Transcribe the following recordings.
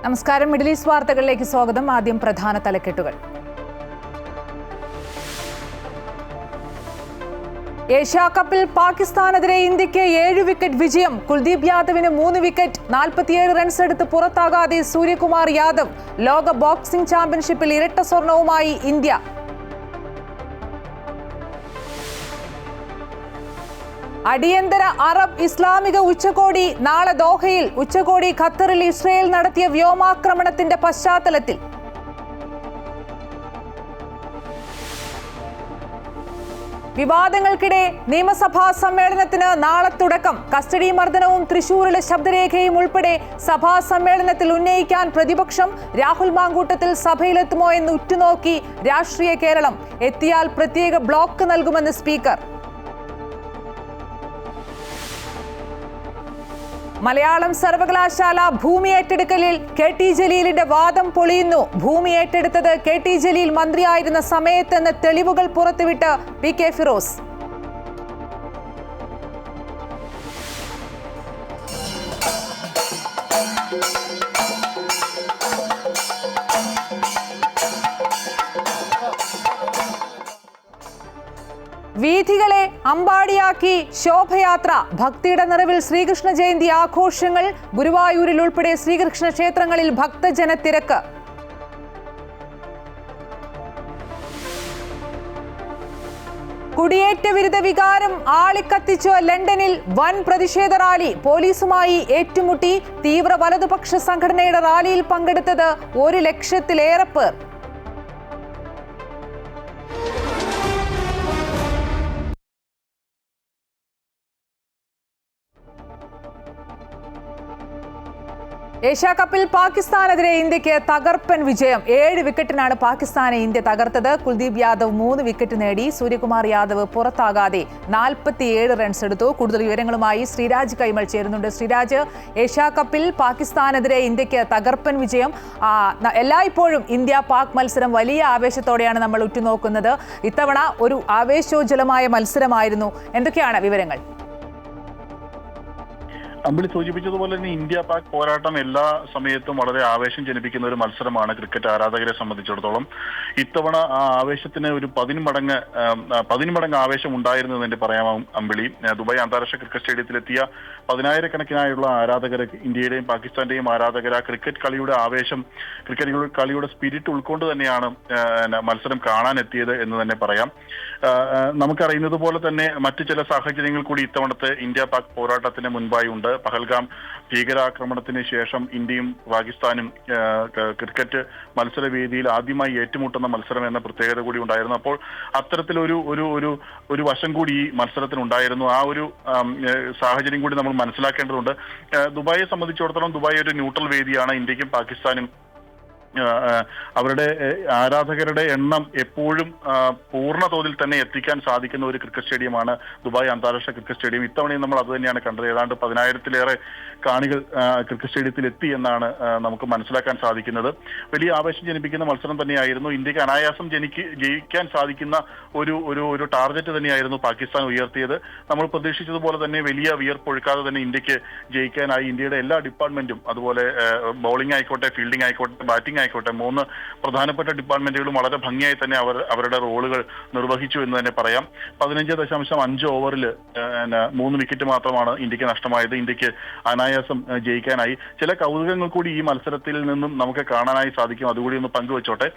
നമസ്കാരം. Middle east വാർത്തകളിലേക്ക് സ്വാഗതം. ആദ്യം പ്രധാന തലക്കെട്ടുകൾ. ഏഷ്യാകപ്പിൽ പാകിസ്ഥാനെതിരെ ഇന്ത്യക്ക് 7 വിക്കറ്റ് വിജയം. കുൽദീപ് യാദവിന് 3 വിക്കറ്റ്. 47 റൺസ് എടുത്ത് പുറത്താകാതെ സൂര്യകുമാർ യാദവ്. ലോക ബോക്സിംഗ് ചാമ്പ്യൻഷിപ്പിൽ ഇരട്ട സ്വർണവുമായി ഇന്ത്യ. അടിയന്തര അറബ് ഇസ്ലാമിക ഉച്ചകോടി നാളെ ദോഹയിൽ. ഉച്ചകോടി ഖത്തറിൽ ഇസ്രയേൽ നടത്തിയ വ്യോമാക്രമണത്തിന്റെ പശ്ചാത്തലത്തിൽ. വിവാദങ്ങൾക്കിടെ നിയമസഭാ സമ്മേളനത്തിന് നാളെ തുടക്കം. കസ്റ്റഡി മർദ്ദനവും തൃശൂരിലെ ശബ്ദരേഖയും ഉൾപ്പെടെ സഭാ സമ്മേളനത്തിൽ ഉന്നയിക്കാൻ പ്രതിപക്ഷം. രാഹുൽ മാങ്കൂട്ടത്തിൽ സഭയിലെത്തുമോ എന്ന് ഉറ്റുനോക്കി രാഷ്ട്രീയ കേരളം. എത്തിയാൽ പ്രത്യേക ബ്ലോക്ക് നൽകുമെന്ന് സ്പീക്കർ. മലയാളം സർവകലാശാല ഭൂമി ഏറ്റെടുക്കലിൽ കെ.ടി. ജലീലിന്റെ വാദം പൊളിയുന്നു. ഭൂമി ഏറ്റെടുത്തത് കെ.ടി. ജലീൽ മന്ത്രിയായിരുന്ന സമയത്തെന്ന് തെളിവുകൾ പുറത്തുവിട്ട് പി.കെ. ഫിറോസ്. വീഥികളെ അമ്പാടിയാക്കി ശോഭയാത്ര. ഭക്തിയുടെ നിറവിൽ ശ്രീകൃഷ്ണ ജയന്തി ആഘോഷങ്ങൾ. ഗുരുവായൂരിൽ ഉൾപ്പെടെ ശ്രീകൃഷ്ണ ക്ഷേത്രങ്ങളിൽ ഭക്തജന തിരക്ക്. കുടിയേറ്റ വിരുദ്ധ വികാരം ആളിക്കത്തിച്ച് ലണ്ടനിൽ വൻ പ്രതിഷേധ റാലി. പോലീസുമായി ഏറ്റുമുട്ടി. തീവ്ര വലതുപക്ഷ സംഘടനയുടെ റാലിയിൽ പങ്കെടുത്തത് 1 ലക്ഷത്തിലേറെ പേർ. ഏഷ്യാകപ്പിൽ പാകിസ്ഥാനെതിരെ ഇന്ത്യക്ക് തകർപ്പൻ വിജയം. 7 വിക്കറ്റിനാണ് പാകിസ്ഥാനെ ഇന്ത്യ തകർത്തത്. കുൽദീപ് യാദവ് 3 വിക്കറ്റ് നേടി. സൂര്യകുമാർ യാദവ് പുറത്താകാതെ 47 റൺസ് എടുത്തു. കൂടുതൽ വിവരങ്ങളുമായി ശ്രീരാജ് കൈമൾ ചേരുന്നുണ്ട്. ശ്രീരാജ്, ഏഷ്യാകപ്പിൽ പാകിസ്ഥാനെതിരെ ഇന്ത്യക്ക് തകർപ്പൻ വിജയം. എല്ലായ്പ്പോഴും ഇന്ത്യ പാക് മത്സരം വലിയ ആവേശത്തോടെയാണ് നമ്മൾ ഉറ്റുനോക്കുന്നത്. ഇത്തവണ ഒരു ആവേശോജ്വലമായ മത്സരമായിരുന്നു. എന്തൊക്കെയാണ് വിവരങ്ങൾ? അമ്പിളി സൂചിപ്പിച്ചതുപോലെ തന്നെ ഇന്ത്യ പാക് പോരാട്ടം എല്ലാ സമയത്തും വളരെ ആവേശം ജനിപ്പിക്കുന്ന ഒരു മത്സരമാണ് ക്രിക്കറ്റ് ആരാധകരെ സംബന്ധിച്ചിടത്തോളം. ഇത്തവണ ആ ആവേശത്തിന് ഒരു 10 മടങ്ങ് ആവേശം ഉണ്ടായിരുന്നു എന്ന് പറയാം അമ്പിളി. ദുബായ് അന്താരാഷ്ട്ര ക്രിക്കറ്റ് സ്റ്റേഡിയത്തിലെത്തിയ 10,000-കണക്കിനായുള്ള ആരാധകർ, ഇന്ത്യയുടെയും പാകിസ്ഥാന്റെയും ആരാധകർ ആ ക്രിക്കറ്റ് കളിയുടെ ആവേശം, ക്രിക്കറ്റ് കളിയുടെ സ്പിരിറ്റ് ഉൾക്കൊണ്ട് തന്നെയാണ് മത്സരം കാണാനെത്തിയത് എന്ന് തന്നെ പറയാം. നമുക്കറിയുന്നത് പോലെ തന്നെ മറ്റു ചില സാഹചര്യങ്ങൾ കൂടി ഇത്തവണത്തെ ഇന്ത്യ പാക് പോരാട്ടത്തിന് മുൻപായി ഉണ്ട്. പഹൽഗാം ഭീകരാക്രമണത്തിന് ശേഷം ഇന്ത്യയും പാകിസ്ഥാനും ക്രിക്കറ്റ് മത്സരവേദിയിൽ ആദ്യമായി ഏറ്റുമുട്ടുന്ന മത്സരം എന്ന പ്രത്യേകത കൂടി ഉണ്ടായിരുന്നു. അപ്പോൾ അത്തരത്തിലൊരു ഒരു വശം കൂടി ഈ മത്സരത്തിനുണ്ടായിരുന്നു. ആ ഒരു സാഹചര്യം കൂടി നമ്മൾ മനസ്സിലാക്കേണ്ടതുണ്ട്. ദുബായിയെ സംബന്ധിച്ചിടത്തോളം ദുബായ് ഒരു ന്യൂട്രൽ വേദിയാണ്. ഇന്ത്യക്കും പാകിസ്ഥാനും അവരുടെ ആരാധകരുടെ എണ്ണം എപ്പോഴും പൂർണ്ണ തോതിൽ തന്നെ എത്തിക്കാൻ സാധിക്കുന്ന ഒരു ക്രിക്കറ്റ് സ്റ്റേഡിയമാണ് ദുബായ് അന്താരാഷ്ട്ര ക്രിക്കറ്റ് സ്റ്റേഡിയം. ഇത്തവണയും നമ്മൾ അത് തന്നെയാണ് കണ്ടത്. ഏതാണ്ട് 10,000-ലേറെ കാണികൾ ക്രിക്കറ്റ് സ്റ്റേഡിയത്തിൽ എത്തി എന്നാണ് നമുക്ക് മനസ്സിലാക്കാൻ സാധിക്കുന്നത്. വലിയ ആവേശം ജനിപ്പിക്കുന്ന മത്സരം തന്നെയായിരുന്നു. ഇന്ത്യക്ക് അനായാസം ജയിക്കാൻ സാധിക്കുന്ന ഒരു ടാർഗറ്റ് തന്നെയായിരുന്നു പാകിസ്ഥാൻ ഉയർത്തിയത്. നമ്മൾ പ്രതീക്ഷിച്ചതുപോലെ തന്നെ വലിയ വിയർപ്പൊഴുക്കാതെ തന്നെ ഇന്ത്യക്ക് ജയിക്കാനായി. ഇന്ത്യയുടെ എല്ലാ ഡിപ്പാർട്ട്മെന്റും, അതുപോലെ ബൗളിംഗ് ആയിക്കോട്ടെ, ഫീൽഡിംഗ് ആയിക്കോട്ടെ, ബാറ്റിംഗ് ആയിക്കോട്ടെ, 3 പ്രധാനപ്പെട്ട ഡിപ്പാർട്ട്മെന്റുകളും വളരെ ഭംഗിയായി തന്നെ അവരുടെ റോളുകൾ നിർവഹിച്ചു എന്ന് തന്നെ പറയാം. 15.5 ഓവറിൽ 3 വിക്കറ്റ് മാത്രമാണ് ഇന്ത്യക്ക് നഷ്ടമായത്. ഇന്ത്യക്ക് അനായാസം ജയിക്കാനായി. ചില കൗതുകങ്ങൾ കൂടി ഈ മത്സരത്തിൽ നിന്നും നമുക്ക് കാണാനായി സാധിക്കും. അതുകൂടി ഒന്ന് പങ്കുവെച്ചോട്ടെ.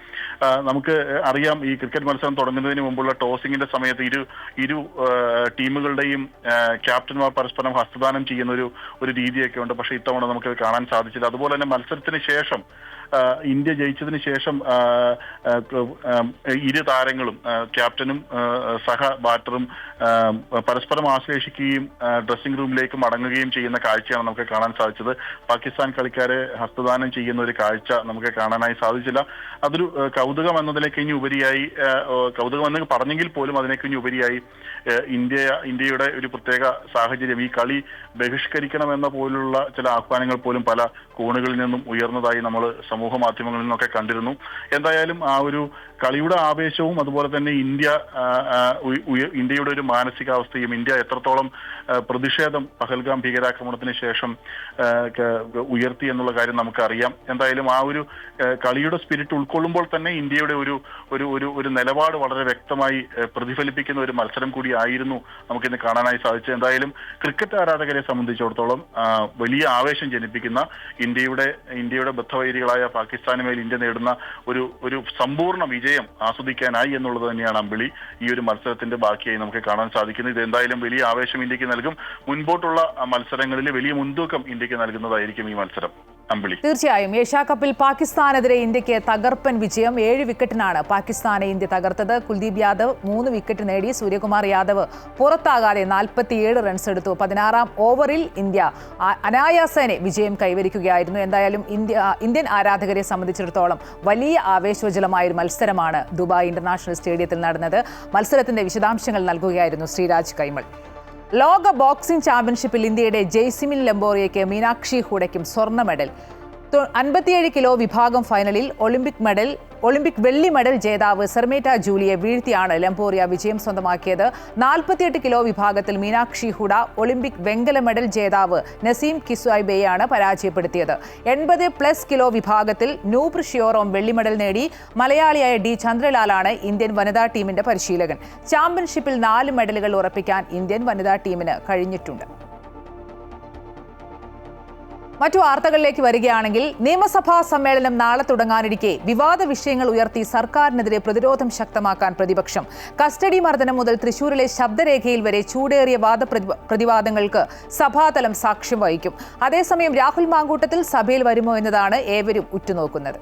നമുക്ക് അറിയാം, ഈ ക്രിക്കറ്റ് മത്സരം തുടങ്ങുന്നതിന് മുമ്പുള്ള ടോസിംഗിന്റെ സമയത്ത് ഇരു ടീമുകളുടെയും ക്യാപ്റ്റന്മാർ പരസ്പരം ഹസ്തദാനം ചെയ്യുന്ന ഒരു രീതിയൊക്കെ ഉണ്ട്. പക്ഷേ ഇത്തവണ നമുക്ക് കാണാൻ സാധിച്ചില്ല. അതുപോലെ തന്നെ മത്സരത്തിന് ശേഷം, ഇന്ത്യ ജയിച്ചതിന് ശേഷം ഇരു താരങ്ങളും, ക്യാപ്റ്റനും സഹ ബാറ്ററും പരസ്പരം ആശ്ലേഷിക്കുകയും ഡ്രസ്സിംഗ് റൂമിലേക്ക് മടങ്ങുകയും ചെയ്യുന്ന കാഴ്ചയാണ് നമുക്ക് കാണാൻ സാധിച്ചത്. പാകിസ്ഥാൻ കളിക്കാരെ ഹസ്തദാനം ചെയ്യുന്ന ഒരു കാഴ്ച നമുക്ക് കാണാനായി സാധിച്ചില്ല. അതൊരു കൗതുകം എന്നതിലേക്ക് ഉപരിയായി, കൗതുകം എന്ന് പറഞ്ഞെങ്കിൽ പോലും അതിനേക്ക് ഉപരിയായി ഇന്ത്യയുടെ ഒരു പ്രത്യേക സാഹചര്യം, ഈ കളി ബഹിഷ്കരിക്കണമെന്ന പോലുള്ള ചില ആഹ്വാനങ്ങൾ പോലും പല കോണുകളിൽ നിന്നും ഉയർന്നതായി നമ്മൾ സമൂഹ മാധ്യമങ്ങളിൽ നിന്നൊക്കെ കണ്ടിരുന്നു. എന്തായാലും ആ ഒരു കളിയുടെ ആവേശവും അതുപോലെ തന്നെ ഇന്ത്യയുടെ ഒരു മാനസികാവസ്ഥയും, ഇന്ത്യ എത്രത്തോളം പ്രതിഷേധം പഹൽഗാം ഭീകരാക്രമണത്തിന് ശേഷം ഉയർത്തി എന്നുള്ള കാര്യം നമുക്കറിയാം. എന്തായാലും ആ ഒരു കളിയുടെ സ്പിരിറ്റ് ഉൾക്കൊള്ളുമ്പോൾ തന്നെ ഇന്ത്യയുടെ ഒരു നിലപാട് വളരെ വ്യക്തമായി പ്രതിഫലിപ്പിക്കുന്ന ഒരു മത്സരം കൂടി ആയിരുന്നു നമുക്കിന്ന് കാണാനായി സാധിച്ചത്. എന്തായാലും ക്രിക്കറ്റ് ആരാധകരെ സംബന്ധിച്ചിടത്തോളം വലിയ ആവേശം ജനിപ്പിക്കുന്ന ഇന്ത്യയുടെ ബദ്ധവൈരികളായ പാകിസ്ഥാന് മേൽ ഇന്ത്യ നേടുന്ന ഒരു സമ്പൂർണ്ണ വിജയം ആസ്വദിക്കാനായി എന്നുള്ളത് തന്നെയാണ് അമ്പിളി ഈ ഒരു മത്സരത്തിന്റെ ബാക്കിയായി നമുക്ക് കാണാൻ സാധിക്കുന്നത്. ഇത് എന്തായാലും വലിയ ആവേശം ഇന്ത്യക്ക് നൽകും. മുൻപോട്ടുള്ള മത്സരങ്ങളിൽ വലിയ മുൻതൂക്കം ഇന്ത്യക്ക് നൽകുന്നതായിരിക്കും ഈ മത്സരം. അമ്പിളി, തീർച്ചയായും ഏഷ്യാ കപ്പിൽ പാകിസ്ഥാനെതിരെ ഇന്ത്യക്ക് തകർപ്പൻ വിജയം. 7 വിക്കറ്റിനാണ് പാകിസ്ഥാനെ ഇന്ത്യ തകർത്തത്. കുൽദീപ് യാദവ് 3 വിക്കറ്റ് നേടി. സൂര്യകുമാർ യാദവ് പുറത്താകാതെ 47 റൺസ് എടുത്തു. 16ാം ഓവറിൽ ഇന്ത്യ അനായാസേന വിജയം കൈവരിക്കുകയായിരുന്നു. എന്തായാലും ഇന്ത്യൻ ആരാധകരെ സംബന്ധിച്ചിടത്തോളം വലിയ ആവേശോജ്വലമായ ഒരു മത്സരമാണ് ദുബായ് ഇന്റർനാഷണൽ സ്റ്റേഡിയത്തിൽ നടന്നത്. മത്സരത്തിന്റെ വിശദാംശങ്ങൾ നൽകുകയായിരുന്നു ശ്രീരാജ് കൈമൾ. ലോക ബോക്സിംഗ് ചാമ്പ്യൻഷിപ്പിൽ ഇന്ത്യയുടെ ജെയ്സിമിൻ ലംബോറിയയ്ക്ക് മീനാക്ഷി ഹൂഡയ്ക്കും സ്വർണ്ണ മെഡൽ. 57 കിലോ വിഭാഗം ഫൈനലിൽ ഒളിമ്പിക് വെള്ളി മെഡൽ ജേതാവ് സെർമേറ്റ ജൂലിയെ വീഴ്ത്തിയാണ് ലംബോറിയ വിജയം സ്വന്തമാക്കിയത്. 48 കിലോ വിഭാഗത്തിൽ മീനാക്ഷി ഹൂഡ ഒളിമ്പിക് വെങ്കല മെഡൽ ജേതാവ് നസീം കിസ്വായ്ബെയാണ് പരാജയപ്പെടുത്തിയത്. 80+ കിലോ വിഭാഗത്തിൽ നൂപ് ഷിയോറോം വെള്ളി മെഡൽ നേടി. മലയാളിയായ ഡി ചന്ദ്രലാലാണ് ഇന്ത്യൻ വനിതാ ടീമിന്റെ പരിശീലകൻ. ചാമ്പ്യൻഷിപ്പിൽ 4 മെഡലുകൾ ഉറപ്പിക്കാൻ ഇന്ത്യൻ വനിതാ ടീമിന് കഴിഞ്ഞിട്ടുണ്ട്. മറ്റു വാർത്തകളിലേക്ക് വരികയാണെങ്കിൽ, നിയമസഭാ സമ്മേളനം നാളെ തുടങ്ങാനിരിക്കെ വിവാദ വിഷയങ്ങൾ ഉയർത്തി സർക്കാരിനെതിരെ പ്രതിരോധം ശക്തമാക്കാൻ പ്രതിപക്ഷം. കസ്റ്റഡി മർദ്ദനം മുതൽ തൃശൂരിലെ ശബ്ദരേഖയിൽ വരെ ചൂടേറിയ പ്രതിവാദങ്ങൾക്ക് സഭാതലം സാക്ഷ്യം വഹിക്കും. അതേസമയം രാഹുൽ മാങ്കൂട്ടത്തിൽ സഭയിൽ വരുമോ എന്നതാണ് ഏവരും ഉറ്റുനോക്കുന്നത്.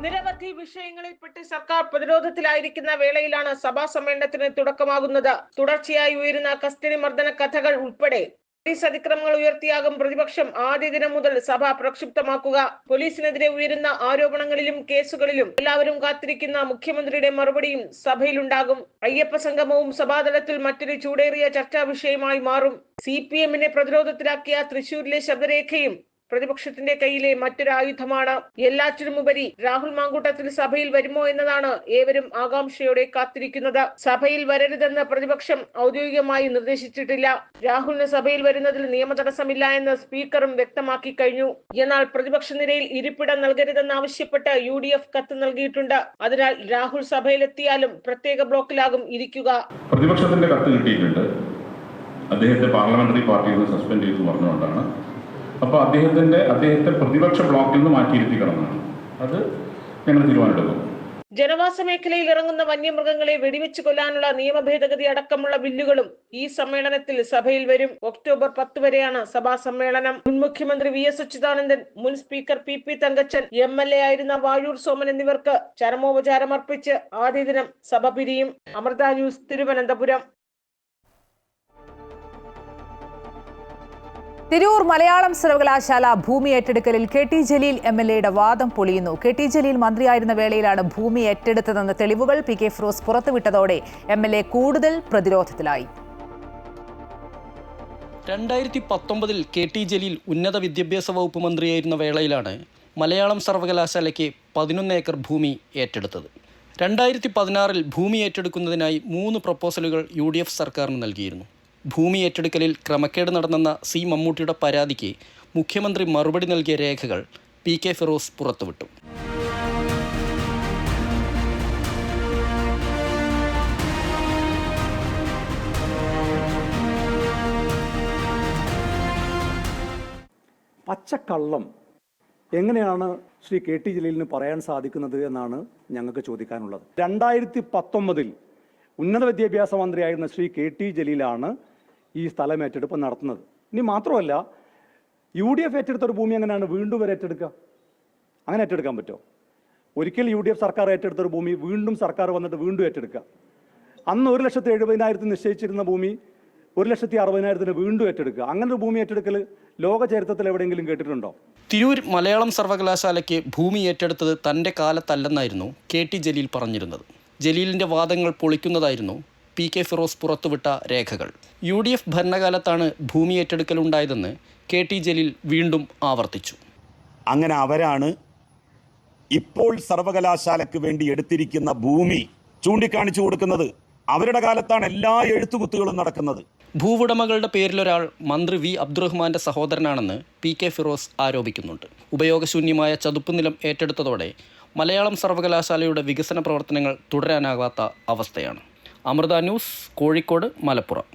നിരവധി വിഷയങ്ങളിൽപ്പെട്ട് സർക്കാർ പ്രതിരോധത്തിലായിരിക്കുന്ന വേളയിലാണ് സഭാ സമ്മേളനത്തിന് തുടക്കമാകുന്നത്. തുടർച്ചയായി ഉയരുന്ന കസ്റ്റഡി മർദ്ദന കഥകൾ ഉൾപ്പെടെ പോലീസ് അതിക്രമങ്ങൾ ഉയർത്തിയാകും പ്രതിപക്ഷം ആദ്യ ദിനം മുതൽ സഭ പ്രക്ഷുബ്ധമാക്കുക. പോലീസിനെതിരെ ഉയരുന്ന ആരോപണങ്ങളിലും കേസുകളിലും എല്ലാവരും കാത്തിരിക്കുന്ന മുഖ്യമന്ത്രിയുടെ മറുപടിയും സഭയിലുണ്ടാകും. അയ്യപ്പ സംഗമവും സഭാതലത്തിൽ മറ്റൊരു ചൂടേറിയ ചർച്ചാ വിഷയമായി മാറും. CPM-നെ പ്രതിരോധത്തിലാക്കിയ തൃശൂരിലെ ശബ്ദരേഖയും പ്രതിപക്ഷത്തിന്റെ കയ്യിലെ മറ്റൊരു ആയുധമാണ്. എല്ലാറ്റിനുമുപരി രാഹുൽ മാങ്കൂട്ടത്തിൽ സഭയിൽ വരുമോ എന്നതാണ് ഏവരും ആകാംക്ഷയോടെ കാത്തിരിക്കുന്നത്. സഭയിൽ വരരുതെന്ന് പ്രതിപക്ഷം ഔദ്യോഗികമായി നിർദ്ദേശിച്ചിട്ടില്ല. രാഹുലിന് സഭയിൽ വരുന്നതിൽ നിയമതടസ്സമില്ല എന്ന് സ്പീക്കറും വ്യക്തമാക്കി കഴിഞ്ഞു. എന്നാൽ പ്രതിപക്ഷ നിരയിൽ ഇരിപ്പിടം നൽകരുതെന്നാവശ്യപ്പെട്ട് UDF കത്ത് നൽകിയിട്ടുണ്ട്. അതിനാൽ രാഹുൽ സഭയിലെത്തിയാലും പ്രത്യേക ബ്ലോക്കിലാകും ഇരിക്കുക. പ്രതിപക്ഷത്തിന്റെ കത്ത് കിട്ടിയിട്ടുണ്ട്. അദ്ദേഹത്തെ പാർലമെന്ററി പാർട്ടിയിൽ നിന്ന് സസ്പെൻഡ് ചെയ്തു പറഞ്ഞുകൊണ്ടാണ്. അപ്പോൾ അദ്ദേഹത്തെ പ്രതിപക്ഷ ബ്ലോക്കിൽ നിന്ന് മാറ്റിയിരുത്തിക്കണമെന്നാണ്. അത് ഞങ്ങൾ തീരുമാനമെടുക്കും. ജനവാസ മേഖലയിൽ ഇറങ്ങുന്ന വന്യമൃഗങ്ങളെ വെടിവെച്ച് കൊല്ലാനുള്ള നിയമ ഭേദഗതി അടക്കമുള്ള ബില്ലുകളും ഈ സമ്മേളനത്തിൽ സഭയിൽ വരും. ഒക്ടോബർ 10 വരെയാണ് സഭാ സമ്മേളനം. മുൻ മുഖ്യമന്ത്രി VS അച്യുതാനന്ദൻ, മുൻ സ്പീക്കർ PP തങ്കച്ചൻ, MLA ആയിരുന്ന വാഴൂർ സോമൻ എന്നിവർക്ക് ചരമോപചാരം അർപ്പിച്ച് ആദ്യ ദിനം സഭ പിരിയും. അമൃത ന്യൂസ്, തിരുവനന്തപുരം. തിരൂർ മലയാളം സർവകലാശാല ഭൂമി ഏറ്റെടുക്കലിൽ KT ജലീൽ MLA-യുടെ വാദം പൊളിയുന്നു. KT ജലീൽ മന്ത്രിയായിരുന്ന വേളയിലാണ് ഭൂമി ഏറ്റെടുത്തതെന്ന തെളിവുകൾ PK ഫിറോസ് പുറത്തുവിട്ടതോടെ MLA കൂടുതൽ പ്രതിരോധത്തിലായി. 2019 KT ജലീൽ ഉന്നത വിദ്യാഭ്യാസ വകുപ്പ് മന്ത്രിയായിരുന്ന വേളയിലാണ് മലയാളം സർവകലാശാലയ്ക്ക് 11 ഏക്കർ ഭൂമി ഏറ്റെടുത്തത്. 2016 ഭൂമി ഏറ്റെടുക്കുന്നതിനായി 3 പ്രപ്പോസലുകൾ UDF സർക്കാരിന് നൽകിയിരുന്നു. ഭൂമി ഏറ്റെടുക്കലിൽ ക്രമക്കേട് നടന്നെന്ന C മമ്മൂട്ടിയുടെ പരാതിക്ക് മുഖ്യമന്ത്രി മറുപടി നൽകിയ രേഖകൾ PK ഫിറോസ് പുറത്തുവിട്ടു. പച്ചക്കള്ളം എങ്ങനെയാണ് ശ്രീ KT ജലീലിന് പറയാൻ സാധിക്കുന്നത് എന്നാണ് ഞങ്ങൾക്ക് ചോദിക്കാനുള്ളത്. 2019 ഉന്നത വിദ്യാഭ്യാസ മന്ത്രിയായിരുന്ന ശ്രീ KT ജലീലാണ് ഈ സ്ഥലം ഏറ്റെടുപ്പ് നടത്തുന്നത്. ഇനി മാത്രമല്ല, UDF ഏറ്റെടുത്ത ഒരു ഭൂമി എങ്ങനെയാണ് വീണ്ടും വരെ ഏറ്റെടുക്കുക? അങ്ങനെ ഏറ്റെടുക്കാൻ പറ്റുമോ? ഒരിക്കൽ UDF സർക്കാർ ഏറ്റെടുത്ത ഒരു ഭൂമി വീണ്ടും സർക്കാർ വന്നിട്ട് വീണ്ടും ഏറ്റെടുക്കുക. അന്ന് 1,70,000 നിശ്ചയിച്ചിരുന്ന ഭൂമി 1,60,000 വീണ്ടും ഏറ്റെടുക്കുക. അങ്ങനെ ഒരു ഭൂമി ഏറ്റെടുക്കൽ ലോക ചരിത്രത്തിൽ എവിടെയെങ്കിലും കേട്ടിട്ടുണ്ടോ? തിരൂർ മലയാളം സർവകലാശാലയ്ക്ക് ഭൂമി ഏറ്റെടുത്തത് തൻ്റെ കാലത്തല്ലെന്നായിരുന്നു KT ജലീൽ പറഞ്ഞിരുന്നത്. ജലീലിൻ്റെ വാദങ്ങൾ പൊളിക്കുന്നതായിരുന്നു PK ഫിറോസ് പുറത്തുവിട്ട രേഖകൾ. UDF ഭരണകാലത്താണ് ഭൂമി ഏറ്റെടുക്കലുണ്ടായതെന്ന് KT ജലീൽ വീണ്ടും ആവർത്തിച്ചു. അങ്ങനെ അവരാണ് ഇപ്പോൾ സർവകലാശാലയ്ക്ക് വേണ്ടി എടുത്തിരിക്കുന്ന ഭൂമി ചൂണ്ടിക്കാണിച്ചു കൊടുക്കുന്നത്. അവരുടെ കാലത്താണ് എല്ലാ എഴുത്തുകുത്തുകളും നടക്കുന്നത്. ഭൂവുടമകളുടെ പേരിലൊരാൾ മന്ത്രി വി അബ്ദുറഹ്മാന്റെ സഹോദരനാണെന്ന് PK ഫിറോസ് ആരോപിക്കുന്നുണ്ട്. ഉപയോഗശൂന്യമായ ചതുപ്പ് നിലം ഏറ്റെടുത്തതോടെ മലയാളം സർവകലാശാലയുടെ വികസന പ്രവർത്തനങ്ങൾ തുടരാനാകാത്ത അവസ്ഥയാണ്. അമൃത ന്യൂസ്, കോഴിക്കോട്, മലപ്പുറം.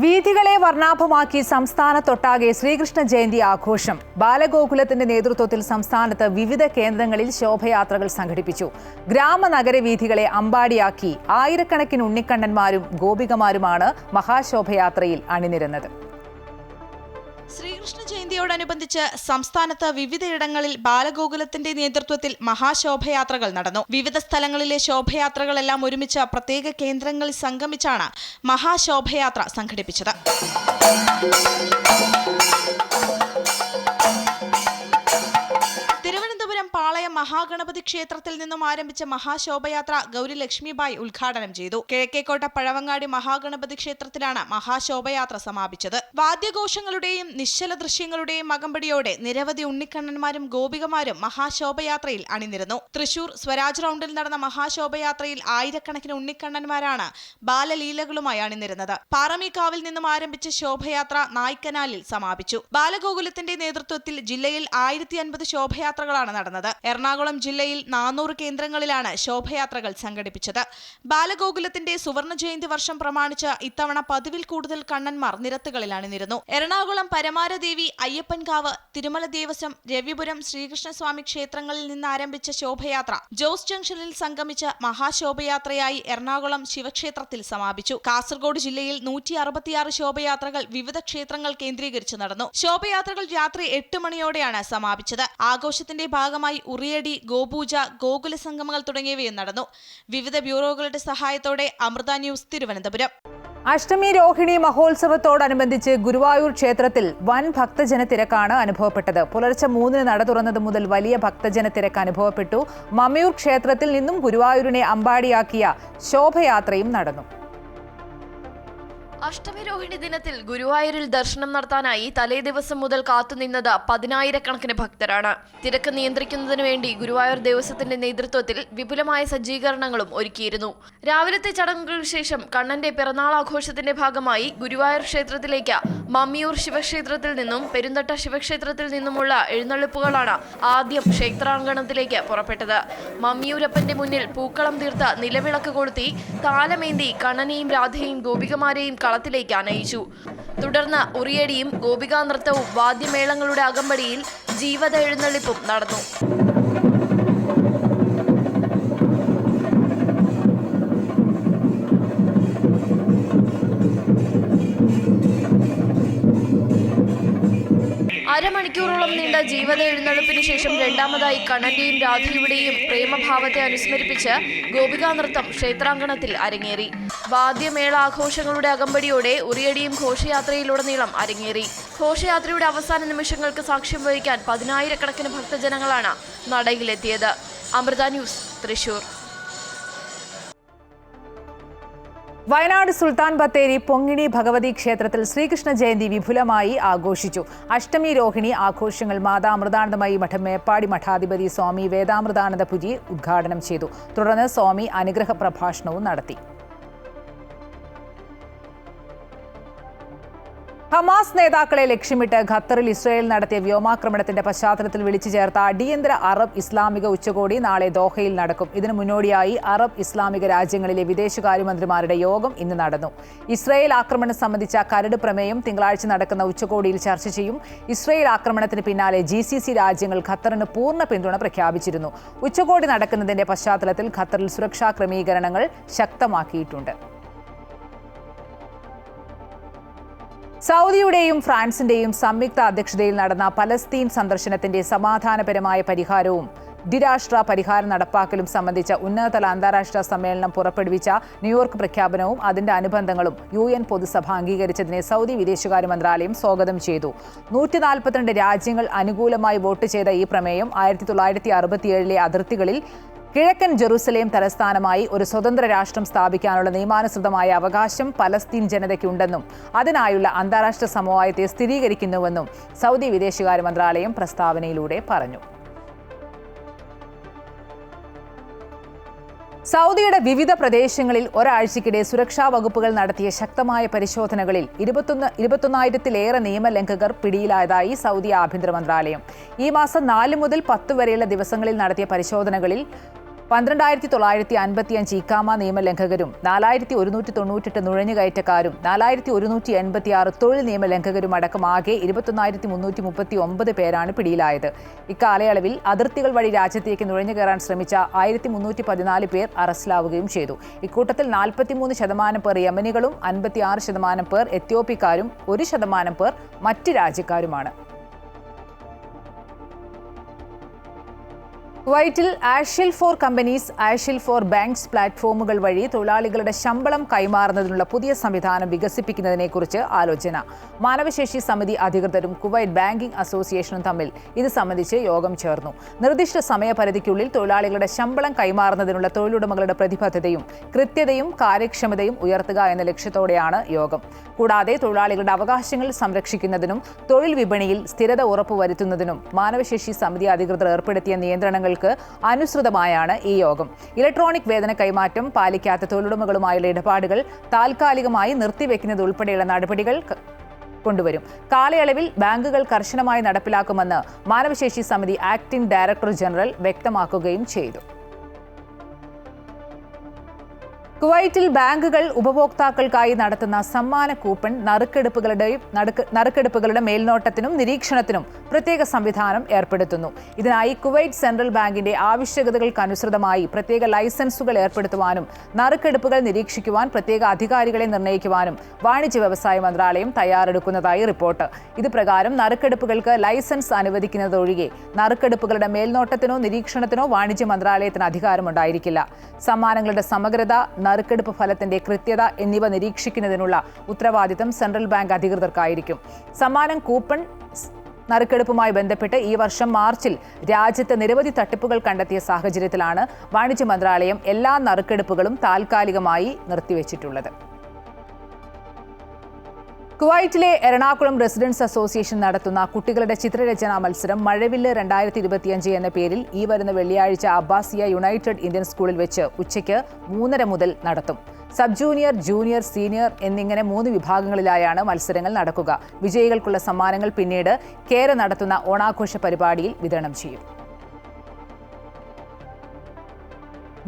വീഥികളെ വർണ്ണാഭമാക്കി സംസ്ഥാനത്തൊട്ടാകെ ശ്രീകൃഷ്ണ ജയന്തി ആഘോഷം. ബാലഗോകുലത്തിന്റെ നേതൃത്വത്തിൽ സംസ്ഥാനത്ത് വിവിധ കേന്ദ്രങ്ങളിൽ ശോഭയാത്രകൾ സംഘടിപ്പിച്ചു. ഗ്രാമനഗര വീഥികളെ അമ്പാടിയാക്കി ആയിരക്കണക്കിന് ഉണ്ണിക്കണ്ണന്മാരും ഗോപികമാരുമാണ് മഹാശോഭയാത്രയിൽ അണിനിരന്നത്. ശ്രീകൃഷ്ണ ജയന്തിയോടനുബന്ധിച്ച് സംസ്ഥാനത്ത് വിവിധയിടങ്ങളിൽ ബാലഗോകുലത്തിന്റെ നേതൃത്വത്തിൽ മഹാശോഭയാത്രകൾ നടന്നു. വിവിധ സ്ഥലങ്ങളിലെ ശോഭയാത്രകളെല്ലാം ഒരുമിച്ച് പ്രത്യേക കേന്ദ്രങ്ങളിൽ സംഗമിച്ചാണ് മഹാശോഭയാത്ര സംഘടിപ്പിച്ചത്. തിരുവനന്തപുരം പാളയം മഹാഗണപതി ക്ഷേത്രത്തിൽ നിന്നും ആരംഭിച്ച മഹാശോഭയാത്ര ഗൗരി ലക്ഷ്മിബായി ഉദ്ഘാടനം ചെയ്തു. കിഴക്കേക്കോട്ട പഴവങ്ങാടി മഹാഗണപതി ക്ഷേത്രത്തിലാണ് മഹാശോഭയാത്ര സമാപിച്ചത്. വാദ്യഘോഷങ്ങളുടെയും നിശ്ചല ദൃശ്യങ്ങളുടെയും അകമ്പടിയോടെ നിരവധി ഉണ്ണിക്കണ്ണന്മാരും ഗോപികമാരും മഹാശോഭയാത്രയിൽ അണിനിരന്നു. തൃശൂർ സ്വരാജ് റൗണ്ടിൽ നടന്ന മഹാശോഭയാത്രയിൽ ആയിരക്കണക്കിന് ഉണ്ണിക്കണ്ണന്മാരാണ് ബാലലീലകളുമായി അണിനിരുന്നത്. പാറമേക്കാവിൽ നിന്നും ആരംഭിച്ച ശോഭയാത്ര നായ്ക്കനാലിൽ സമാപിച്ചു. ബാലഗോകുലത്തിന്റെ നേതൃത്വത്തിൽ ജില്ലയിൽ 1050 ശോഭയാത്രകളാണ് നടന്നത്. എറണാകുളം ജില്ലയിൽ 400 കേന്ദ്രങ്ങളിലാണ് ശോഭയാത്രകൾ സംഘടിപ്പിച്ചത്. ബാലഗോകുലത്തിന്റെ സുവർണ ജയന്തി വർഷം പ്രമാണിച്ച് ഇത്തവണ പതിവിൽ കൂടുതൽ കണ്ണന്മാർ നിരത്തുകളിൽ അണിനിരുന്നു. എറണാകുളം പരമാരദേവി, അയ്യപ്പൻകാവ്, തിരുമല ദേവസ്വം, രവിപുരം ശ്രീകൃഷ്ണസ്വാമി ക്ഷേത്രങ്ങളിൽ നിന്ന് ആരംഭിച്ച ശോഭയാത്ര ജോസ് ജംഗ്ഷനിൽ സംഗമിച്ച് മഹാശോഭയാത്രയായി എറണാകുളം ശിവക്ഷേത്രത്തിൽ സമാപിച്ചു. കാസർഗോഡ് ജില്ലയിൽ 166 ശോഭയാത്രകൾ വിവിധ ക്ഷേത്രങ്ങൾ കേന്ദ്രീകരിച്ച് നടന്നു. ശോഭയാത്രകൾ രാത്രി 8 മണിയോടെയാണ് സമാപിച്ചത്. ആഘോഷത്തിന്റെ ഭാഗമായി ഉറിയടി, ഗോപൂജ, ഗോകുല സംഗമങ്ങൾ തുടങ്ങിയവയും നടന്നു. വിവിധ ബ്യൂറോകളുടെ സഹായത്തോടെ അമൃത ന്യൂസ്, തിരുവനന്തപുരം. അഷ്ടമി രോഹിണി മഹോത്സവത്തോടനുബന്ധിച്ച് ഗുരുവായൂർ ക്ഷേത്രത്തിൽ വൻ ഭക്തജന തിരക്കാണ് അനുഭവപ്പെട്ടത്. പുലർച്ചെ 3 നട തുറന്നത് മുതൽ വലിയ ഭക്തജന തിരക്ക് അനുഭവപ്പെട്ടു. മമ്മിയൂർ ക്ഷേത്രത്തിൽ നിന്നും ഗുരുവായൂരിനെ അമ്പാടിയാക്കിയ ശോഭയാത്രയും നടന്നു. അഷ്ടമി രോഹിണി ദിനത്തിൽ ഗുരുവായൂരിൽ ദർശനം നടത്താനായി തലേ ദിവസം മുതൽ കാത്തുനിന്നത് 10,000-കണക്കിന് ഭക്തരാണ്. തിരക്ക് നിയന്ത്രിക്കുന്നതിന് വേണ്ടി ഗുരുവായൂർ ദേവസ്വത്തിന്റെ നേതൃത്വത്തിൽ വിപുലമായ സജ്ജീകരണങ്ങളും ഒരുക്കിയിരുന്നു. രാവിലത്തെ ചടങ്ങുകൾക്ക് ശേഷം കണ്ണന്റെ പിറന്നാൾ ആഘോഷത്തിന്റെ ഭാഗമായി ഗുരുവായൂർ ക്ഷേത്രത്തിലേക്ക് മമ്മിയൂർ ശിവക്ഷേത്രത്തിൽ നിന്നും പെരുന്തട്ട ശിവക്ഷേത്രത്തിൽ നിന്നുമുള്ള എഴുന്നള്ളിപ്പുകളാണ് ആദ്യം ക്ഷേത്രാങ്കണത്തിലേക്ക് പുറപ്പെട്ടത്. മമ്മിയൂരപ്പന്റെ മുന്നിൽ പൂക്കളം തീർത്ത് നിലവിളക്ക് കൊളുത്തി താലമേന്തി കണ്ണനെയും രാധയെയും ഗോപികമാരെയും കളത്തിലേക്ക് അനയിച്ചു. തുടർന്ന് ഉറിയടിയും ഗോപികാ നൃത്തവും വാദ്യമേളങ്ങളുടെ അകമ്പടിയിൽ ജീവത എഴുന്നള്ളിപ്പും നടന്നു. അരമണിക്കൂറോളം നീണ്ട ജീവത എഴുന്നള്ളിപ്പിന് ശേഷം രണ്ടാമതായി കണ്ണന്റെയും രാധയുടെയും പ്രേമഭാവത്തെ അനുസ്മരിപ്പിച്ച് ഗോപികാ നൃത്തം ക്ഷേത്രാങ്കണത്തിൽ അരങ്ങേറി. വാദ്യമേള ആഘോഷങ്ങളുടെ അകമ്പടിയോടെ ഉറിയടിയും ഘോഷയാത്രയിലുടനീളം അരങ്ങേറി. ഘോഷയാത്രയുടെ അവസാന നിമിഷങ്ങൾക്ക് സാക്ഷ്യം വഹിക്കാൻ 10,000-കണക്കിന് ഭക്തജനങ്ങളാണ് നടയിലെത്തിയത്. അമൃത ന്യൂസ്, തൃശൂർ. വയനാട് സുൽത്താൻ ബത്തേരി പൊങ്ങിണി ഭഗവതി ക്ഷേത്രത്തിൽ ശ്രീകൃഷ്ണ ജയന്തി വിപുലമായി ആഘോഷിച്ചു. അഷ്ടമി രോഹിണി ആഘോഷങ്ങൾ മാതാ അമൃതാനന്ദമയി മഠം മേപ്പാടി മഠാധിപതി സ്വാമി വേദാമൃതാനന്ദപുരി ഉദ്ഘാടനം ചെയ്തു. തുടർന്ന് സ്വാമി അനുഗ്രഹ പ്രഭാഷണവും നടത്തി. ഹമാസ് നേതാക്കളെ ലക്ഷ്യമിട്ട് ഖത്തറിൽ ഇസ്രായേൽ നടത്തിയ വ്യോമാക്രമണത്തിന്റെ പശ്ചാത്തലത്തിൽ വിളിച്ചു ചേർത്ത അടിയന്തര അറബ് ഇസ്ലാമിക ഉച്ചകോടി നാളെ ദോഹയിൽ നടക്കും. ഇതിനു മുന്നോടിയായി അറബ് ഇസ്ലാമിക രാജ്യങ്ങളിലെ വിദേശകാര്യമന്ത്രിമാരുടെ യോഗം ഇന്ന് നടന്നു. ഇസ്രായേൽ ആക്രമണം സംബന്ധിച്ച കരട് പ്രമേയം തിങ്കളാഴ്ച നടക്കുന്ന ഉച്ചകോടിയിൽ ചർച്ച ചെയ്യും. ഇസ്രായേൽ ആക്രമണത്തിന് പിന്നാലെ GCC രാജ്യങ്ങൾ ഖത്തറിന് പൂർണ്ണ പിന്തുണ പ്രഖ്യാപിച്ചിരുന്നു. ഉച്ചകോടി നടക്കുന്നതിന്റെ പശ്ചാത്തലത്തിൽ ഖത്തറിൽ സുരക്ഷാ ക്രമീകരണങ്ങൾ ശക്തമാക്കിയിട്ടുണ്ട്. സൗദിയുടെയും ഫ്രാൻസിന്റെയും സംയുക്ത അധ്യക്ഷതയിൽ നടന്ന പലസ്തീൻ സന്ദർശനത്തിന്റെ സമാധാനപരമായ പരിഹാരവും ദ്വിരാഷ്ട്ര പരിഹാരം നടപ്പാക്കലും സംബന്ധിച്ച ഉന്നതതല അന്താരാഷ്ട്ര സമ്മേളനം പുറപ്പെടുവിച്ച ന്യൂയോർക്ക് പ്രഖ്യാപനവും അതിന്റെ അനുബന്ധങ്ങളും UN പൊതുസഭ അംഗീകരിച്ചതിനെ സൗദി വിദേശകാര്യ മന്ത്രാലയം സ്വാഗതം ചെയ്തു. 142 രാജ്യങ്ങൾ അനുകൂലമായി വോട്ട് ചെയ്ത ഈ പ്രമേയം 1967 അതിർത്തികളിൽ കിഴക്കൻ ജെറുസലേം തലസ്ഥാനമായി ഒരു സ്വതന്ത്ര രാഷ്ട്രം സ്ഥാപിക്കാനുള്ള നിയമാനുസൃതമായ അവകാശം പലസ്തീൻ ജനതയ്ക്കുണ്ടെന്നും അതിനായുള്ള അന്താരാഷ്ട്ര സമവായത്തെ സ്ഥിരീകരിക്കുന്നുവെന്നും സൗദി വിദേശകാര്യ മന്ത്രാലയം പ്രസ്താവനയിലൂടെ പറഞ്ഞു. സൗദിയുടെ വിവിധ പ്രദേശങ്ങളിൽ ഒരാഴ്ചയ്ക്കിടെ സുരക്ഷാ വകുപ്പുകൾ നടത്തിയ ശക്തമായ പരിശോധനകളിൽ 21,000-ലേറെ നിയമലംഘകർ പിടിയിലായതായി സൗദി ആഭ്യന്തര മന്ത്രാലയം. ഈ മാസം 4 മുതൽ 10 വരെയുള്ള ദിവസങ്ങളിൽ നടത്തിയ പരിശോധനകളിൽ 12,955 ഇക്കാമ നിയമലംഘകരും 4,198 നുഴഞ്ഞുകയറ്റക്കാരും 4,186 തൊഴിൽ നിയമലംഘകരും അടക്കം ആകെ 21,339 പേരാണ് പിടിയിലായത്. ഇക്കാലയളവിൽ അതിർത്തികൾ വഴി രാജ്യത്തേക്ക് നുഴഞ്ഞുകയറാൻ ശ്രമിച്ച 1,314 പേർ അറസ്റ്റിലാവുകയും ചെയ്തു. ഇക്കൂട്ടത്തിൽ 43% പേർ യമനികളും 56% പേർ എത്യോപ്യക്കാരും 1% പേർ മറ്റ് രാജ്യക്കാരുമാണ്. കുവൈറ്റിൽ ആഷിൽ ഫോർ കമ്പനീസ്, ആഷിൽ ഫോർ ബാങ്ക്സ് പ്ലാറ്റ്ഫോമുകൾ വഴി തൊഴിലാളികളുടെ ശമ്പളം കൈമാറുന്നതിനുള്ള പുതിയ സംവിധാനം വികസിപ്പിക്കുന്നതിനെക്കുറിച്ച് ആലോചന. മാനവശേഷി സമിതി അധികൃതരും കുവൈറ്റ് ബാങ്കിംഗ് അസോസിയേഷനും തമ്മിൽ ഇത് സംബന്ധിച്ച് യോഗം ചേർന്നു. നിർദ്ദിഷ്ട സമയപരിധിക്കുള്ളിൽ തൊഴിലാളികളുടെ ശമ്പളം കൈമാറുന്നതിനുള്ള തൊഴിലുടമകളുടെ പ്രതിബദ്ധതയും കൃത്യതയും കാര്യക്ഷമതയും ഉയർത്തുക എന്ന ലക്ഷ്യത്തോടെയാണ് യോഗം. കൂടാതെ തൊഴിലാളികളുടെ അവകാശങ്ങൾ സംരക്ഷിക്കുന്നതിനും തൊഴിൽ വിപണിയിൽ സ്ഥിരത ഉറപ്പുവരുത്തുന്നതിനും മാനവശേഷി സമിതി അധികൃതർ ഏർപ്പെടുത്തിയ നിയന്ത്രണങ്ങൾ അനുസൃതമായാണ് ഈ യോഗം. ഇലക്ട്രോണിക് വേതന കൈമാറ്റം പാലിക്കാത്ത തൊഴിലുടമകളുമായുള്ള ഇടപാടുകൾ താൽക്കാലികമായി നിർത്തിവെക്കുന്നത് ഉൾപ്പെടെയുള്ള നടപടികൾ കൊണ്ടുവരും. കാലയളവിൽ ബാങ്കുകൾ കർശനമായി നടപ്പിലാക്കുമെന്ന് മാനവശേഷി സമിതി ആക്ടിംഗ് ഡയറക്ടർ ജനറൽ വ്യക്തമാക്കുകയും ചെയ്തു. കുവൈറ്റിൽ ബാങ്കുകൾ ഉപഭോക്താക്കൾക്കായി നടത്തുന്ന സമ്മാന കൂപ്പൺ നറുക്കെടുപ്പുകളുടെ മേൽനോട്ടത്തിനും നിരീക്ഷണത്തിനും പ്രത്യേക സംവിധാനം ഏർപ്പെടുത്തുന്നു. ഇതിനായി കുവൈറ്റ് സെൻട്രൽ ബാങ്കിന്റെ ആവശ്യകതകൾക്കനുസൃതമായി പ്രത്യേക ലൈസൻസുകൾ ഏർപ്പെടുത്തുവാനും നറുക്കെടുപ്പുകൾ നിരീക്ഷിക്കുവാൻ പ്രത്യേക അധികാരികളെ നിർണ്ണയിക്കുവാനും വാണിജ്യ വ്യവസായ മന്ത്രാലയം തയ്യാറെടുക്കുന്നതായി റിപ്പോർട്ട്. ഇത് പ്രകാരം നറുക്കെടുപ്പുകൾക്ക് ലൈസൻസ് അനുവദിക്കുന്നതൊഴികെ നറുക്കെടുപ്പുകളുടെ മേൽനോട്ടത്തിനോ നിരീക്ഷണത്തിനോ വാണിജ്യ മന്ത്രാലയത്തിന് അധികാരമുണ്ടായിരിക്കില്ല. സമ്മാനങ്ങളുടെ സമഗ്രത, നറുക്കെടുപ്പ് ഫലത്തിന്റെ കൃത്യത എന്നിവ നിരീക്ഷിക്കുന്നതിനുള്ള ഉത്തരവാദിത്തം സെൻട്രൽ ബാങ്ക് അധികൃതർക്കായിരിക്കും. സമ്മാനം കൂപ്പൺ നറുക്കെടുപ്പുമായി ബന്ധപ്പെട്ട് ഈ വർഷം മാർച്ചിൽ രാജ്യത്ത് നിരവധി തട്ടിപ്പുകൾ കണ്ടെത്തിയ സാഹചര്യത്തിലാണ് വാണിജ്യ മന്ത്രാലയം എല്ലാ നറുക്കെടുപ്പുകളും താൽക്കാലികമായി നിർത്തിവെച്ചിട്ടുള്ളത്. കുവൈറ്റിലെ എറണാകുളം റെസിഡൻസ് അസോസിയേഷൻ നടത്തുന്ന കുട്ടികളുടെ ചിത്രരചനാ മത്സരം മഴവില്ല് 2025 എന്ന പേരിൽ ഈ വരുന്ന വെള്ളിയാഴ്ച അബ്ബാസിയ യുണൈറ്റഡ് ഇന്ത്യൻ സ്കൂളിൽ വെച്ച് ഉച്ചയ്ക്ക് 3:30 മുതൽ നടത്തും. സബ് ജൂനിയർ, ജൂനിയർ, സീനിയർ എന്നിങ്ങനെ 3 വിഭാഗങ്ങളിലായാണ് മത്സരങ്ങൾ നടക്കുക. വിജയികൾക്കുള്ള സമ്മാനങ്ങൾ പിന്നീട് കേര നടത്തുന്ന ഓണാഘോഷ പരിപാടിയിൽ വിതരണം ചെയ്യും.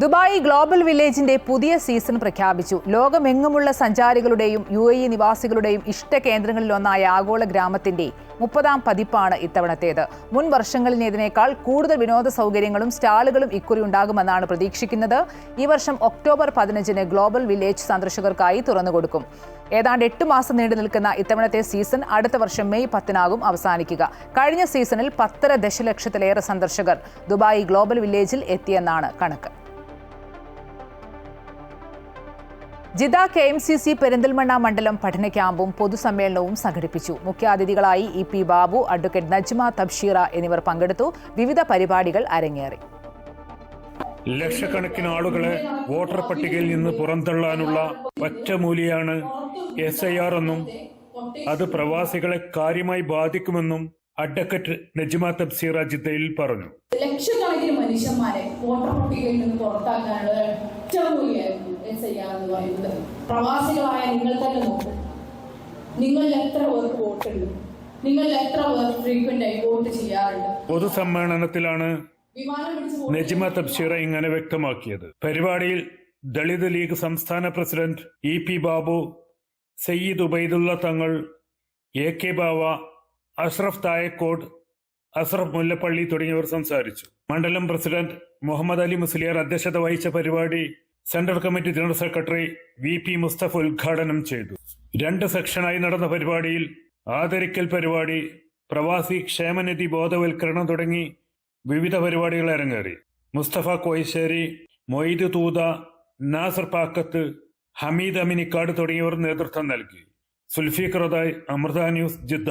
ദുബായ് ഗ്ലോബൽ വില്ലേജിന്റെ പുതിയ സീസൺ പ്രഖ്യാപിച്ചു. ലോകമെങ്ങുമുള്ള സഞ്ചാരികളുടെയും UAE നിവാസികളുടെയും ഇഷ്ട കേന്ദ്രങ്ങളിലൊന്നായ ആഗോള ഗ്രാമത്തിന്റെ 30ാം പതിപ്പാണ് ഇത്തവണത്തേത്. മുൻ വർഷങ്ങളിലേതിനേക്കാൾ കൂടുതൽ വിനോദ സൗകര്യങ്ങളും സ്റ്റാളുകളും ഇക്കുറി ഉണ്ടാകുമെന്നാണ് പ്രതീക്ഷിക്കുന്നത്. ഈ വർഷം ഒക്ടോബർ 15-ന് ഗ്ലോബൽ വില്ലേജ് സന്ദർശകർക്കായി തുറന്നുകൊടുക്കും. ഏതാണ്ട് 8 മാസം നീണ്ടു നിൽക്കുന്ന ഇത്തവണത്തെ സീസൺ അടുത്ത വർഷം മെയ് 10-നാകും അവസാനിക്കുക. കഴിഞ്ഞ സീസണിൽ 10.5 ദശലക്ഷത്തിലേറെ സന്ദർശകർ ദുബായ് ഗ്ലോബൽ വില്ലേജിൽ എത്തിയെന്നാണ് കണക്ക്. ജിദ്ദ KMCC പെരിന്തൽമണ്ണ മണ്ഡലം പഠന ക്യാമ്പും പൊതുസമ്മേളനവും സംഘടിപ്പിച്ചു. മുഖ്യാതിഥികളായി EP ബാബു, അഡ്വക്കേറ്റ് നജ്മ തബ്ഷീറ എന്നിവർ പങ്കെടുത്തു. വിവിധ പരിപാടികൾ അരങ്ങേറി. ലക്ഷക്കണക്കിന് ആളുകളെ വോട്ടർ പട്ടികയിൽ നിന്ന് പുറന്തള്ളാനുള്ള ഒറ്റമൂലിയാണ് SIR എന്നും അത് പ്രവാസികളെ കാര്യമായി ബാധിക്കുമെന്നും അഡ്വക്കേറ്റ് നജ്മ തബ്ഷീറ ജിദ്ദയിൽ പറഞ്ഞു. ലക്ഷക്കണക്കിന് മനുഷ്യന്മാരെ വോട്ടർ പട്ടികയിൽ നിന്ന് പുറത്താക്കാനുള്ള ഒറ്റമൂലിയായിരുന്നു SIR എന്ന് പറയുന്നത്. പ്രവാസികളായ നിങ്ങൾ തന്നെ നോക്കും, നിങ്ങൾ എത്ര പേർക്ക് വോട്ടുണ്ട്, നിങ്ങൾ എത്ര പേർ ഫ്രീക്വന്റ് ആയി വോട്ട് ചെയ്യാറുണ്ട്. പൊതുസമ്മേളനത്തിലാണ് നജ്മ തബ്ഷീറ ഇങ്ങനെ വ്യക്തമാക്കിയത്. പരിപാടിയിൽ ദളിത് ലീഗ് സംസ്ഥാന പ്രസിഡന്റ് EP ബാബു, സയ്യിദ് ഉബൈദുള്ള തങ്ങൾ, AK ബാവ, അഷ്റഫ് തായക്കോട്, അഷ്റഫ് മുല്ലപ്പള്ളി തുടങ്ങിയവർ സംസാരിച്ചു. മണ്ഡലം പ്രസിഡന്റ് മുഹമ്മദ് അലി മുസ്ലിയാർ അധ്യക്ഷത വഹിച്ച പരിപാടി central committee general secretary VP Mustafa ഉദ്ഘാടനം ചെയ്തു. 2 സെക്ഷനായി നടന്ന പരിപാടിയിൽ ആദരിക്കൽ പരിപാടി, പ്രവാസി ക്ഷേമനിധി ബോധവൽക്കരണം തുടങ്ങി വിവിധ പരിപാടികൾ അരങ്ങേറി. മുസ്തഫ കോയിശ്ശേരി, മൊയ്ദ് തൂത, നാസർ പാക്കത്ത്, ഹമീദ് അമിനിക്കാട് തുടങ്ങിയവർ നേതൃത്വം നൽകി. സുൽഫീഖ് റദായ്, അമൃത ന്യൂസ്, ജിദ്ദ.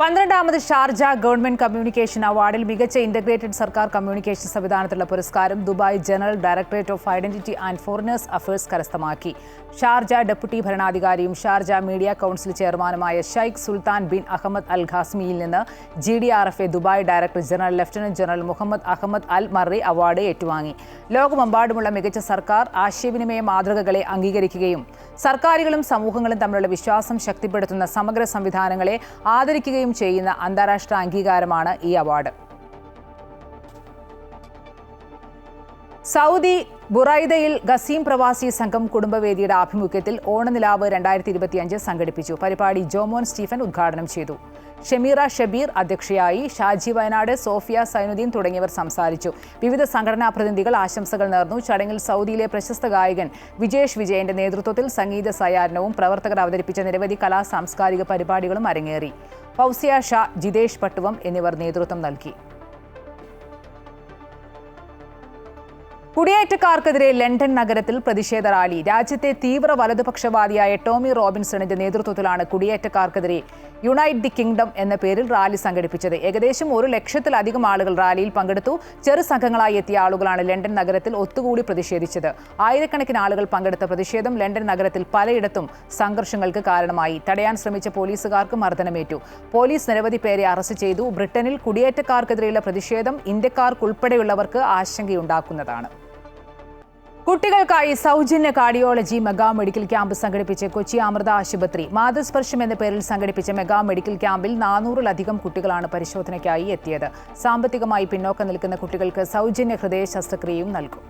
12ാമത് ഷാർജ ഗവൺമെന്റ് കമ്മ്യൂണിക്കേഷൻ അവാർഡിൽ മികച്ച ഇന്റഗ്രേറ്റഡ് സർക്കാർ കമ്മ്യൂണിക്കേഷൻ സംവിധാനത്തിലുള്ള പുരസ്കാരം Dubai general directorate of identity and foreigners affairs കരസ്ഥമാക്കി. ഷാർജ ഡെപ്യൂട്ടി ഭരണാധികാരിയും ഷാർജ മീഡിയ കൗൺസിൽ ചെയർമാനുമായ Sheikh Sultan bin Ahmed Al ഖാസ്മിയിൽ നിന്ന് GDRFA Dubai director general lieutenant general Mohammed Ahmed Al Marri award ഏറ്റുവാങ്ങി. ലോകമെമ്പാടുമുള്ള മികച്ച സർക്കാർ ആശയവിനിമയ മാതൃകകളെ അംഗീകരിക്കുകയും സർക്കാരുകളും സമൂഹങ്ങളും തമ്മിലുള്ള വിശ്വാസം ശക്തിപ്പെടുത്തുന്ന സമഗ്ര സംവിധാനങ്ങളെ ആദരിക്കുകയും ചെയ്യുന്ന അന്താരാഷ്ട്ര അംഗീകാരമാണ് ഈ അവാർഡ്. സൗദി ബുറൈദയിൽ ഗസീം പ്രവാസി സംഘം കുടുംബവേദിയുടെ ആഭിമുഖ്യത്തിൽ ഓണനിലാവ് 2025 സംഘടിപ്പിച്ചു. പരിപാടി ജോമോൻ സ്റ്റീഫൻ ഉദ്ഘാടനം ചെയ്തു. ഷമീറ ഷബീർ അധ്യക്ഷയായി. ഷാജി വയനാട്, സോഫിയ സൈനുദ്ദീൻ തുടങ്ങിയവർ സംസാരിച്ചു. വിവിധ സംഘടനാ പ്രതിനിധികൾ ആശംസകൾ നേർന്നു. ചടങ്ങിൽ സൗദിയിലെ പ്രശസ്ത ഗായകൻ വിജേഷ് വിജയന്റെ നേതൃത്വത്തിൽ സംഗീത സായാഹ്നവും പ്രവർത്തകർ അവതരിപ്പിച്ച നിരവധി സാംസ്കാരിക പരിപാടികളും അരങ്ങേറി. ഫൗസിയ ഷാ, ജിതേഷ് പട്ടുവം എന്നിവർ നേതൃത്വം നൽകി. കുടിയേറ്റക്കാർക്കെതിരെ ലണ്ടൻ നഗരത്തിൽ പ്രതിഷേധ റാലി. രാജ്യത്തെ തീവ്ര വലതുപക്ഷവാദിയായ ടോമി റോബിൻസണിന്റെ നേതൃത്വത്തിലാണ് കുടിയേറ്റക്കാർക്കെതിരെ യുണൈറ്റ് ദി കിങ്ഡം എന്ന പേരിൽ റാലി സംഘടിപ്പിച്ചത്. ഏകദേശം 100,000-ലധികം ആളുകൾ റാലിയിൽ പങ്കെടുത്തു. ചെറു സംഘങ്ങളായി എത്തിയ ആളുകളാണ് ലണ്ടൻ നഗരത്തിൽ ഒത്തുകൂടി പ്രതിഷേധിച്ചത്. ആയിരക്കണക്കിന് ആളുകൾ പങ്കെടുത്ത പ്രതിഷേധം ലണ്ടൻ നഗരത്തിൽ പലയിടത്തും സംഘർഷങ്ങൾക്ക് കാരണമായി. തടയാൻ ശ്രമിച്ച പോലീസുകാർക്ക് മർദ്ദനമേറ്റു. പോലീസ് നിരവധി പേരെ അറസ്റ്റ് ചെയ്തു. ബ്രിട്ടനിൽ കുടിയേറ്റക്കാർക്കെതിരെയുള്ള പ്രതിഷേധം ഇന്ത്യക്കാർക്കുൾപ്പെടെയുള്ളവർക്ക് ആശങ്കയുണ്ടാക്കുന്നതാണ്. കുട്ടികൾക്കായി സൗജന്യ കാർഡിയോളജി മെഗാ മെഡിക്കൽ ക്യാമ്പ് സംഘടിപ്പിച്ച് കൊച്ചി അമൃത ആശുപത്രി. മാതൃസ്പർശം എന്ന പേരിൽ സംഘടിപ്പിച്ച മെഗാ മെഡിക്കൽ ക്യാമ്പിൽ 400-ലധികം കുട്ടികളാണ് പരിശോധനയ്ക്കായി എത്തിയത്. സാമ്പത്തികമായി പിന്നോക്കം നിൽക്കുന്ന കുട്ടികൾക്ക് സൗജന്യ ഹൃദയ ശസ്ത്രക്രിയയും നൽകും.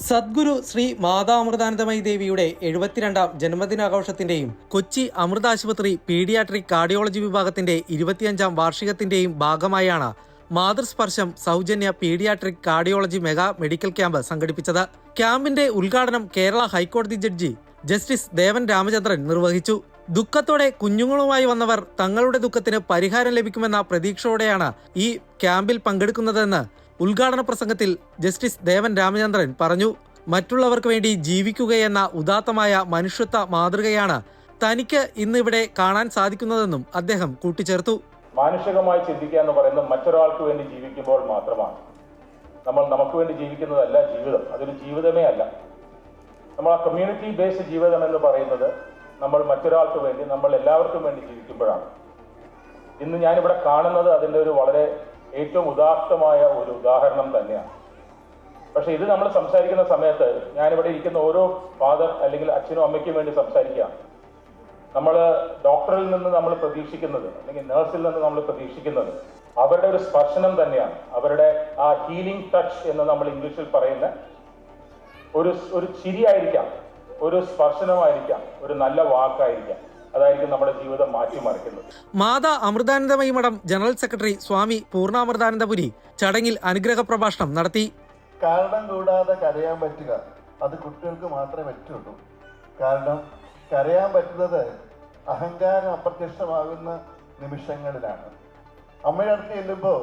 സദ്ഗുരു ശ്രീ മാതാ അമൃതാനന്ദമയി ദേവിയുടെ 72ാം ജന്മദിനാഘോഷത്തിന്റെയും കൊച്ചി അമൃത ആശുപത്രി പീഡിയാട്രിക് കാർഡിയോളജി വിഭാഗത്തിന്റെ 25ാം വാർഷികത്തിന്റെയും ഭാഗമായാണ് മാതൃസ്പർശം സൗജന്യ paediatric cardiology mega medical camp സംഘടിപ്പിച്ചത്. ക്യാമ്പിന്റെ ഉദ്ഘാടനം കേരള ഹൈക്കോടതി ജഡ്ജി ജസ്റ്റിസ് ദേവൻ രാമചന്ദ്രൻ നിർവഹിച്ചു. ദുഃഖത്തോടെ കുഞ്ഞുങ്ങളുമായി വന്നവർ തങ്ങളുടെ ദുഃഖത്തിന് പരിഹാരം ലഭിക്കുമെന്ന പ്രതീക്ഷയോടെയാണ് ഈ ക്യാമ്പിൽ പങ്കെടുക്കുന്നതെന്ന് ഉദ്ഘാടന പ്രസംഗത്തിൽ ജസ്റ്റിസ് ദേവൻ രാമചന്ദ്രൻ പറഞ്ഞു. മറ്റുള്ളവർക്ക് വേണ്ടി ജീവിക്കുകയെന്ന ഉദാത്തമായ മനുഷ്യത്വ മാതൃകയാണ് തനിക്ക് ഇന്ന് ഇവിടെ കാണാൻ സാധിക്കുന്നതെന്നും അദ്ദേഹം കൂട്ടിച്ചേർത്തു. മാനുഷികമായി ചിന്തിക്കുക എന്ന് പറയുന്നത് മറ്റൊരാൾക്ക് വേണ്ടി ജീവിക്കുമ്പോൾ മാത്രമാണ്. നമ്മൾ നമുക്ക് വേണ്ടി ജീവിക്കുന്നതല്ല ജീവിതം, അതൊരു ജീവിതമേ അല്ല. നമ്മൾ ആ കമ്മ്യൂണിറ്റി ബേസ്ഡ് ജീവിതം എന്ന് പറയുന്നത് നമ്മൾ മറ്റൊരാൾക്ക് വേണ്ടി, നമ്മൾ എല്ലാവർക്കും വേണ്ടി ജീവിക്കുമ്പോഴാണ്. ഇന്ന് ഞാനിവിടെ കാണുന്നത് അതിൻ്റെ ഒരു വളരെ ഏറ്റവും ഉദാത്തമായ ഒരു ഉദാഹരണം തന്നെയാണ്. പക്ഷെ ഇത് നമ്മൾ സംസാരിക്കുന്ന സമയത്ത് ഞാനിവിടെ ഇരിക്കുന്ന ഓരോ ഫാദർ അല്ലെങ്കിൽ അച്ഛനും അമ്മയ്ക്കും വേണ്ടി സംസാരിക്കുകയാണ്. നമ്മൾ ഡോക്ടറിൽ നിന്ന് നമ്മൾ പ്രതീക്ഷിക്കുന്നത് അല്ലെങ്കിൽ നേഴ്സിൽ നിന്ന് നമ്മൾ പ്രതീക്ഷിക്കുന്നത് അവരുടെ ഒരു സ്പർശനം തന്നെയാണ്. അവരുടെ ആ ഹീലിംഗ് ടച്ച് എന്ന് നമ്മൾ ഇംഗ്ലീഷിൽ പറയുന്ന ഒരു ചിരിയായിരിക്കാം, ഒരു സ്പർശനമായിരിക്കാം, ഒരു നല്ല വാക്കായിരിക്കാം. അതായിരിക്കും നമ്മുടെ ജീവിതം മാറ്റിമറിക്കുന്നത്. മാതാ അമൃതാനന്ദമയി മഠം ജനറൽ സെക്രട്ടറി സ്വാമി പൂർണ്ണാമൃതാനന്ദപുരി ചടങ്ങിൽ അനുഗ്രഹ പ്രഭാഷണം നടത്തി. കാരണം കൂടാതെ കരയാൻ പറ്റുക അത് കുട്ടികൾക്ക് മാത്രമേ പറ്റുള്ളൂ. കാരണം കരയാൻ പറ്റുന്നത് അഹങ്കാരം അപ്രത്യക്ഷമാകുന്ന നിമിഷങ്ങളിലാണ്. അമ്മയുടെ അടുത്ത് ചെല്ലുമ്പോൾ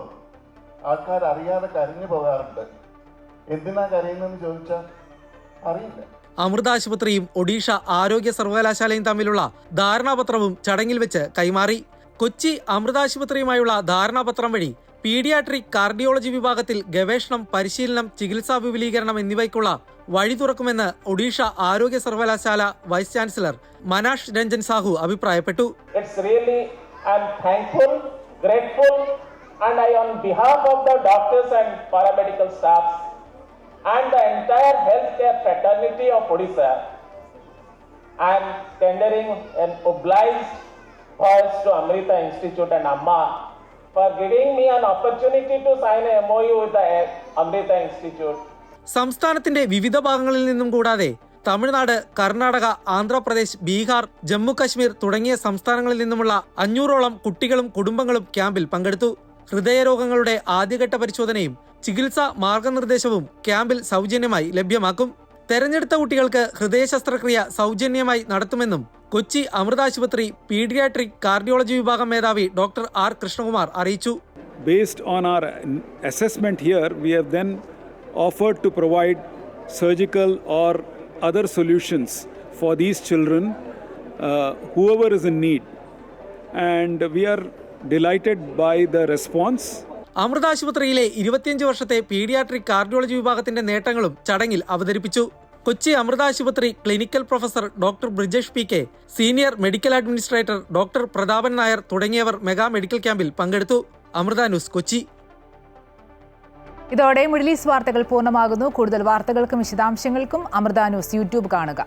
ആൾക്കാർ അറിയാതെ കരഞ്ഞു പോകാറുണ്ട്. എന്തിനാ കരയുന്നതെന്ന് ചോദിച്ചാൽ അറിയില്ല. അമൃത ആശുപത്രിയും ഒഡീഷ ആരോഗ്യ സർവകലാശാലയും തമ്മിലുള്ള ധാരണാപത്രവും ചടങ്ങിൽ വെച്ച് കൈമാറി. കൊച്ചി അമൃത ആശുപത്രിയുമായുള്ള ധാരണാപത്രം വഴി പീഡിയാട്രിക് കാർഡിയോളജി വിഭാഗത്തിൽ ഗവേഷണം, പരിശീലനം, ചികിത്സാ വിപുലീകരണം എന്നിവയ്ക്കുള്ള വഴി തുറക്കുമെന്ന് ഒഡീഷ ആരോഗ്യ സർവകലാശാല വൈസ് ചാൻസലർ മനാഷ് രഞ്ജൻ സാഹു അഭിപ്രായപ്പെട്ടു. And the entire healthcare fraternity of Odisha, I am tendering an obliged voice to Amrita Institute and Amma for giving me an opportunity to sign a MOU with the Amrita Institute. സംസ്ഥാനത്തിന്റെ വിവിധ ഭാഗങ്ങളിൽ നിന്നും കൂടാതെ തമിഴ്നാട്, കർണാടക, ആന്ധ്രാപ്രദേശ്, ബീഹാർ, ജമ്മു കശ്മീർ തുടങ്ങിയ സംസ്ഥാനങ്ങളിൽ നിന്നുമുള്ള 500ഓളം കുട്ടികളും കുടുംബങ്ങളും ക്യാമ്പിൽ പങ്കെടുത്തു. ഹൃദയരോഗങ്ങളുടെ ആദ്യഘട്ട പരിശോധനയും ചികിത്സാ മാർഗനിർദ്ദേശവും ക്യാമ്പിൽ സൗജന്യമായി ലഭ്യമാക്കും. തെരഞ്ഞെടുത്ത കുട്ടികൾക്ക് ഹൃദയ ശസ്ത്രക്രിയ സൗജന്യമായി നടത്തുമെന്നും കൊച്ചി അമൃത ആശുപത്രി പീഡിയാട്രിക് കാർഡിയോളജി വിഭാഗം മേധാവി ഡോക്ടർ ആർ കൃഷ്ണകുമാർ അറിയിച്ചു. Based on our assessment here, we have then offered to provide surgical or other solutions for these children, whoever is in need. And we are delighted by the response. Amrita ആശുപത്രിയിലെ 25 വർഷത്തെ paediatric cardiology വിഭാഗത്തിന്റെ നേട്ടങ്ങളും ചടങ്ങിൽ അവതരിപ്പിച്ചു. കൊച്ചി അമൃത ആശുപത്രി clinical professor doctor Brijesh P K, senior medical administrator doctor Prathapan Nair തുടങ്ങിയവർ mega medical ക്യാമ്പിൽ പങ്കെടുത്തു. അമൃത ന്യൂസ്, കൊച്ചി. ഇതോടെ മിഡിൽ ഈസ്റ്റ് വാർത്തകൾ പൂർണ്ണമാകുന്നു. കൂടുതൽ വാർത്തകൾക്കും വിശദാംശങ്ങൾക്കും അമൃത ന്യൂസ് യൂട്യൂബ് കാണുക.